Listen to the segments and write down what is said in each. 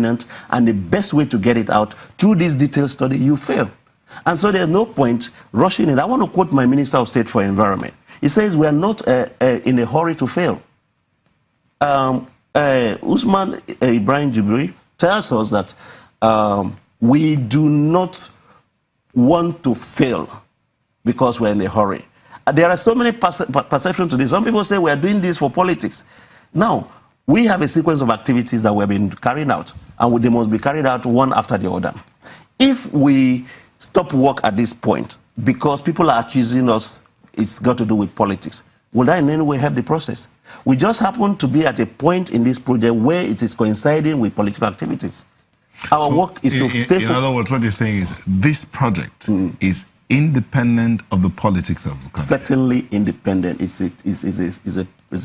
and the best way to get it out through this detailed study, you fail. And so there's no point rushing it. I want to quote my Minister of State for Environment. He says we are not in a hurry to fail. Usman Ibrahim Jibril tells us that we do not want to fail because we're in a hurry. There are so many perceptions to this. Some people say we are doing this for politics. Now, we have a sequence of activities that we've been carrying out, and they must be carried out one after the other. If we stop work at this point because people are accusing us it's got to do with politics, will that in any way help the process? We just happen to be at a point in this project where it is coinciding with political activities. Our work is to stay. In other words, what you're saying is this project is independent of the politics of the country. Certainly independent. It's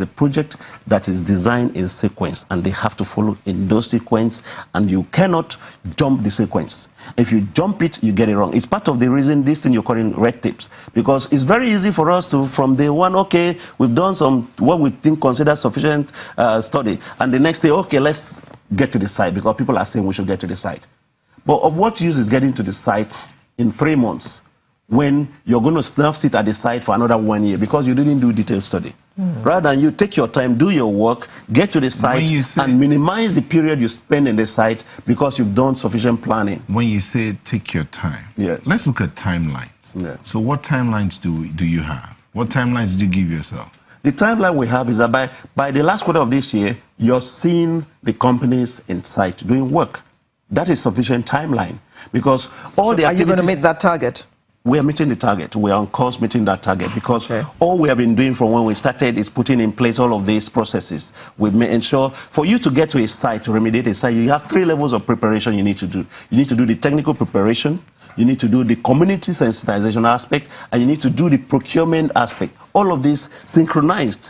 a project that is designed in sequence, and they have to follow in those sequence, and you cannot jump the sequence. If you jump it, you get it wrong. It's part of the reason this thing you're calling red tapes, because it's very easy for us to, from day one, okay, we've done some, what we think considered sufficient study, and the next day, okay, let's get to the site, because people are saying we should get to the site. But of what use is getting to the site in 3 months when you're going to now sit at the site for another 1 year because you didn't do detailed study? Rather than you take your time, do your work, get to the site, and minimize the period you spend in the site because you've done sufficient planning. When you say take your time, let's look at timelines. So what timelines do you have? What timelines do you give yourself? The timeline we have is that by the last quarter of this year, you're seeing the companies in site doing work. That is sufficient timeline, because all the activities... Are you going to meet that target? We are meeting the target. We are on course meeting that target, because all we have been doing from when we started is putting in place all of these processes. We may ensure for you to get to a site, to remediate a site, you have 3 levels of preparation you need to do. You need to do the technical preparation, you need to do the community sensitization aspect, and you need to do the procurement aspect. All of this synchronized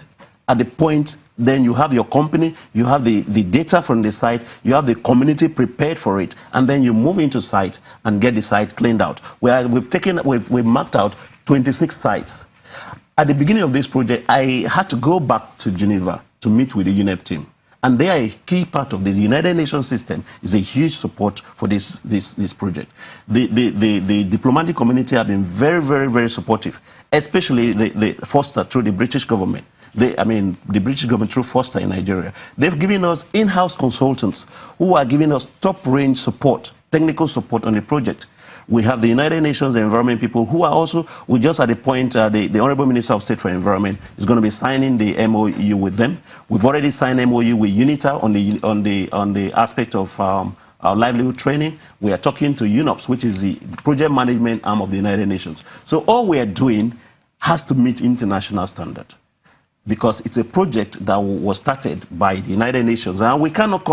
at the point. Then you have your company, you have the data from the site, you have the community prepared for it, and then you move into site and get the site cleaned out. We've mapped out 26 sites. At the beginning of this project, I had to go back to Geneva to meet with the UNEP team. And they are a key part of this. United Nations system is a huge support for this project. The diplomatic community have been very, very, very supportive, especially the Foster through the British government. The British government through Foster in Nigeria. They've given us in-house consultants who are giving us top-range support, technical support on the project. We have the United Nations Environment people who are also, we just at the point, the Honorable Minister of State for Environment is going to be signing the MOU with them. We've already signed MOU with UNITA on the aspect of our livelihood training. We are talking to UNOPS, which is the project management arm of the United Nations. So all we are doing has to meet international standard, because it's a project that was started by the United Nations, and we cannot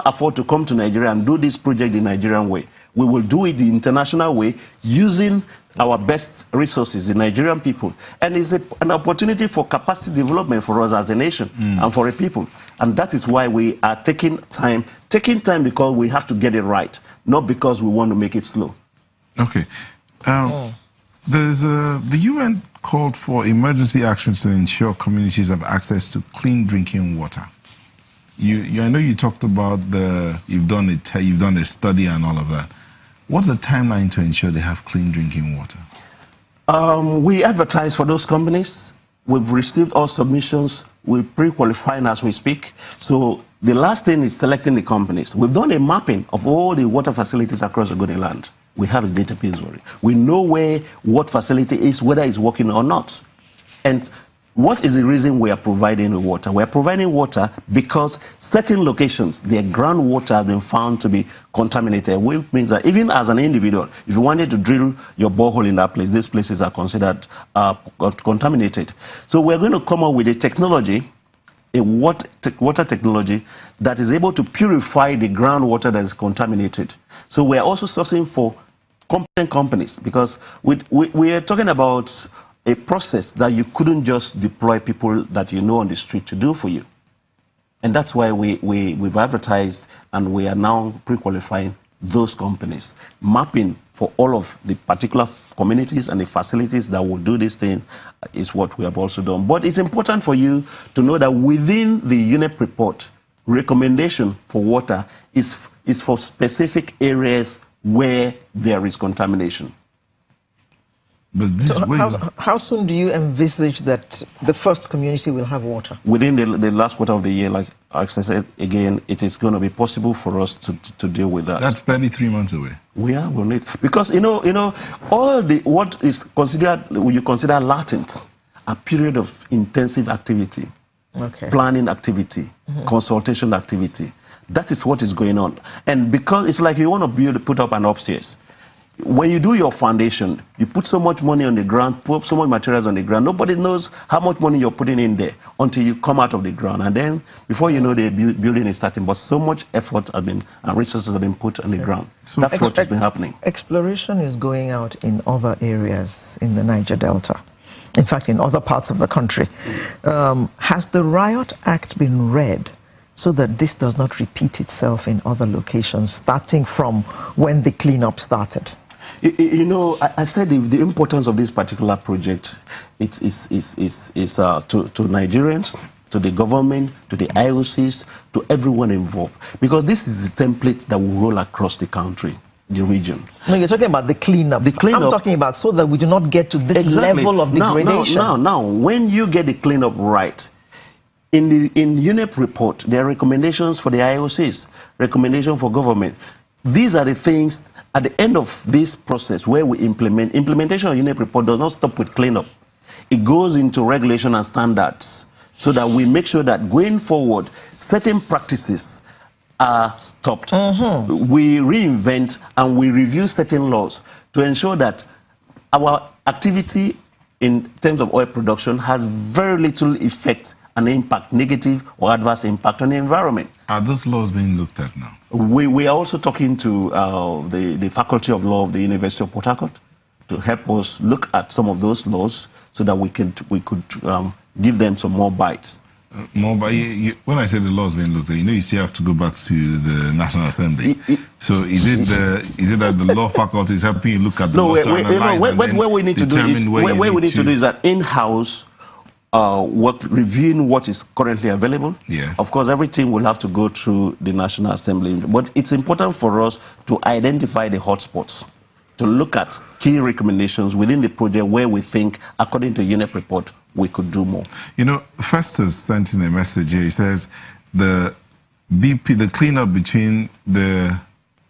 afford to come to Nigeria and do this project the Nigerian way. We will do it the international way, using our best resources, the Nigerian people. And it's an opportunity for capacity development for us as a nation and for a people. And that is why we are taking time because we have to get it right, not because we want to make it slow. Okay. The UN called for emergency actions to ensure communities have access to clean drinking water. I know you talked about you've done a study and all of that. What's the timeline to ensure they have clean drinking water? We advertise for those companies. We've received all submissions. We're pre-qualifying as we speak. So the last thing is selecting the companies. We've done a mapping of all the water facilities across the Ogoni land. We have a database already. We know what facility is, whether it's working or not. And what is the reason we are providing the water? We are providing water because certain locations, their groundwater has been found to be contaminated, which means that even as an individual, if you wanted to drill your borehole in that place, these places are considered contaminated. So we're going to come up with a technology, a water technology that is able to purify the groundwater that is contaminated. So we're also sourcing for competent companies, because we are talking about a process that you couldn't just deploy people that you know on the street to do for you. And that's why we've advertised, and we are now pre-qualifying those companies. Mapping for all of the particular communities and the facilities that will do this thing is what we have also done. But it's important for you to know that within the UNEP report, recommendation for water is for specific areas where there is contamination. But this how soon do you envisage that the first community will have water? Within the last quarter of the year, like I said again, it is going to be possible for us to deal with that. That's barely 3 months away. We'll need, because all what is considered, you consider latent, a period of intensive activity, planning activity, consultation activity. That is what is going on. And because it's like you want to put up an upstairs. When you do your foundation, you put so much money on the ground, put so much materials on the ground. Nobody knows how much money you're putting in there until you come out of the ground. And then before you know, the building is starting. But so much effort has been and resources have been put on the ground. So that's what has been happening. Exploration is going out in other areas in the Niger Delta. In fact, in other parts of the country. Has the Riot Act been read so that this does not repeat itself in other locations, starting from when the cleanup started? I said the importance of this particular project is to Nigerians, to the government, to the IOCs, to everyone involved. Because this is the template that will roll across the country, the region. No, you're talking about the cleanup. The cleanup. I'm talking about so that we do not get to this level of degradation. Now, when you get the cleanup right, in the UNEP report, there are recommendations for the IOCs, recommendation for government. These are the things at the end of this process where we implement. Implementation of UNEP report does not stop with cleanup. It goes into regulation and standards so that we make sure that going forward, certain practices are stopped. We reinvent and we review certain laws to ensure that our activity in terms of oil production has very little effect and impact, negative or adverse impact on the environment. Are those laws being looked at now? We are also talking to the Faculty of Law of the University of Port Harcourt to help us look at some of those laws so that we could give them some more bite. When I say the laws being looked at, you still have to go back to the National Assembly. So is it that the law faculty is helping you look at the laws to analyze what we need to do is that in-house reviewing what is currently available. Yes. Of course, everything will have to go through the National Assembly. But it's important for us to identify the hotspots, to look at key recommendations within the project where we think, according to UNEP report, we could do more. Festus sent in a message here. He says the cleanup between the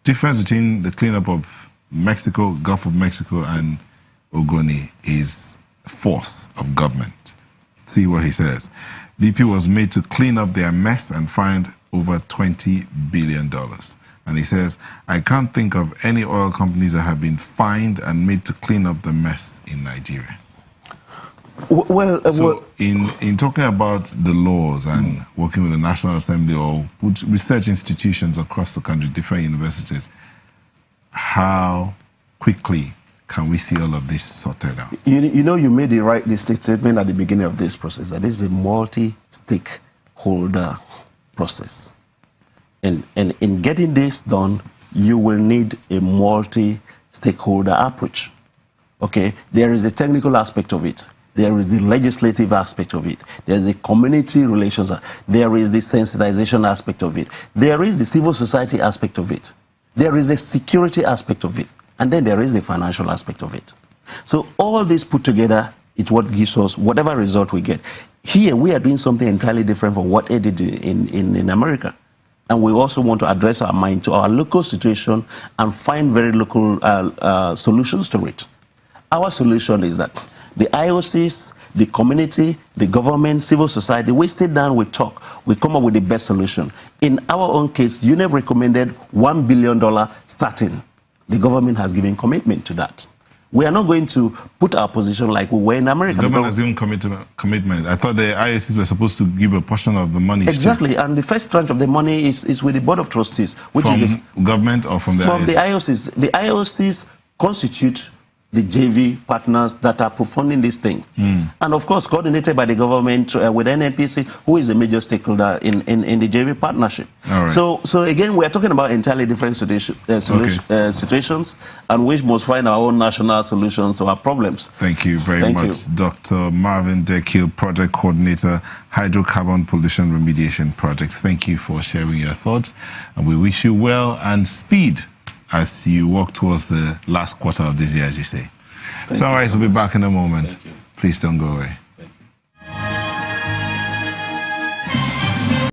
difference between the cleanup of Mexico, Gulf of Mexico, and Ogoni is force of government. See what he says. BP was made to clean up their mess and find over $20 billion. And he says, I can't think of any oil companies that have been fined and made to clean up the mess in Nigeria. So in talking about the laws and working with the National Assembly or research institutions across the country, different universities, how quickly can we see all of this sorted out? You made the statement at the beginning of this process that this is a multi-stakeholder process. And in getting this done, you will need a multi-stakeholder approach. Okay? There is a technical aspect of it. There is the legislative aspect of it. There is the community relations. There is the sensitization aspect of it. There is the civil society aspect of it. There is the security aspect of it. And then there is the financial aspect of it. So all this put together is what gives us whatever result we get. Here, we are doing something entirely different from what they did in America. And we also want to address our mind to our local situation and find very local solutions to it. Our solution is that the IOCs, the community, the government, civil society, we sit down, we talk, we come up with the best solution. In our own case, UNEP recommended $1 billion starting. The government has given commitment to that. We are not going to put our position like we were in America. The government has given commitment. I thought the IOCs were supposed to give a portion of the money. Exactly, and the first tranche of the money is with the Board of Trustees. Which from is government or from the IOCs? From the IOCs. The IOCs constitute the JV partners that are funding this thing. And of course, coordinated by the government with NNPC, who is a major stakeholder in the JV partnership. All right. So again, we're talking about entirely different situations, and we must find our own national solutions to our problems. Thank you very much, Dr. Marvin Dekil, Project Coordinator, Hydrocarbon Pollution Remediation Project. Thank you for sharing your thoughts, and we wish you well and speed as you walk towards the last quarter of this year, as you say. Sunrise will be back in a moment. Please don't go away.